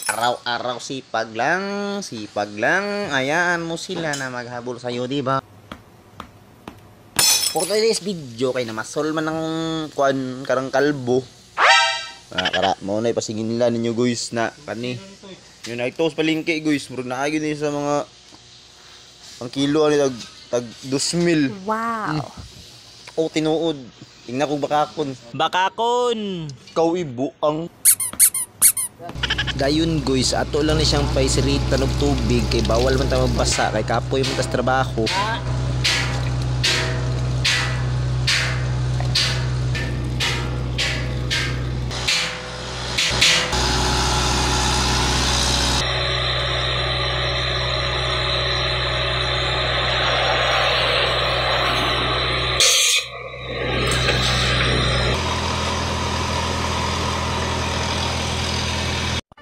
Araw-araw sipag lang, sipag lang. Ayaan mo sila na maghabol sa'yo, di ba? For today's video kay namasol man ng kuan karang kalbo. Kara mo na ipasigin nila ninyo guys na kani. Yun ay tos palingki guys, murag na agin sa mga ang kilo ani tag 2,000. Wow. O tinuod. Tingnan ko bakakon. Bakakon! Ikaw ibu ang Dayon guys, ato lang ni siyang paisirita ng tubig kay bawal man tayo magbasa kay kapoy man tas trabaho.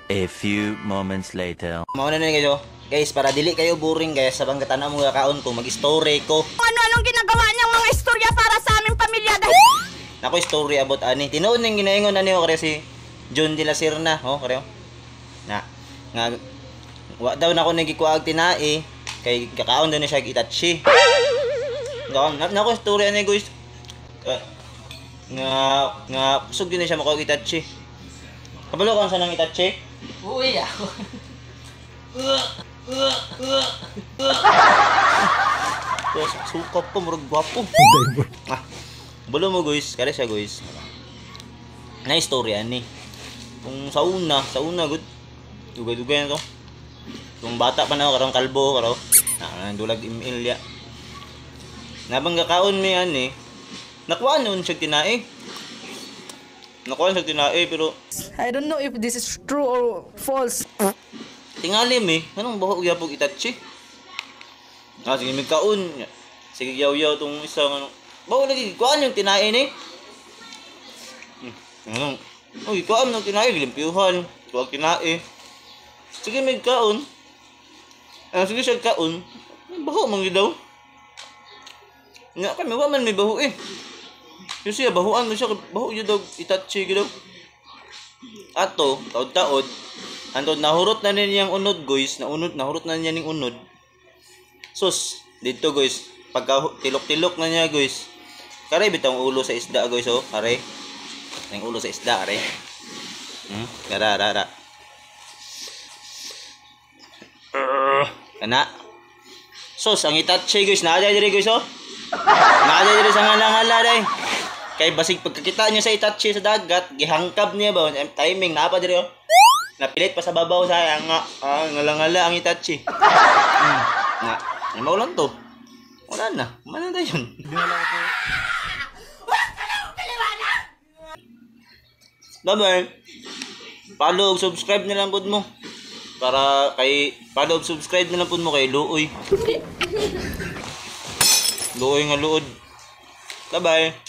A few moments later. Mauna na kayo. Guys, para dili kayo boring guys, sa bangkatan na mo kakaon ko, mag-story ko. Ano-anong ginagawa niyang mga istorya para sa aming pamilya dahil? Nako story about ani. Tinuod ning ginaingon ani o kare si John de la Serna, ho, kare. Na nga wa daw nako nagikuag tinae kay kakaon daw ni siya Itachi. Nako story ani guys. Nga kusog din siya mako Itachi. Kabalo ka sa nang Itachi? Uy ako. Suka po, murag gwapo. Balo mo guys, kaya siya guys. Na istorya ni. Kung sa una good. Dugay-dugay na to. Kung bata pa na ako, karong kalbo, karo. Dulag imilya. Nabang gakaon mi ani. Nakuha nun siya tinae. Pero I don't know if this is true or false. tingali mi, anong baho gyapon Itachi? Sige magkaon. Sige yaw-yaw tong isang ano. Bawo lagi kuan yung tinae ni. Anong? Uy, kuan ng tinae limpiuhan. Kuan tinae. Sige magkaon. Sige siya kaon. Baho man daw. Nga kami wa man may baho eh. Kasi bahuan mo siya, baho yun daw, Itachi daw. Ato, taod-taod, antod nahurot na niyang unod guys, nahurot na niya ning unod. Sus, dito guys, pagka tilok-tilok na niya guys, kare bitang ulo sa isda guys, oh, kare. Ang ulo sa isda, kare. Gara. Kana. Sus, ang Itachi guys, naadya diri guys, oh. Naadya diri sa ngala-ngala day. Kay basig pagkakita niya sa Itachi sa dagat, gihangkab niya ba timing napa diri oh. Napilit pa sa babaw sa nga ngala-ngala ang Itachi. Nga, ay maulan to. Wala na, man na yun. Bye-bye. Follow, subscribe na lang pud mo. Para kay follow, subscribe na lang pud mo kay Luoy. Luoy nga luod. Bye-bye.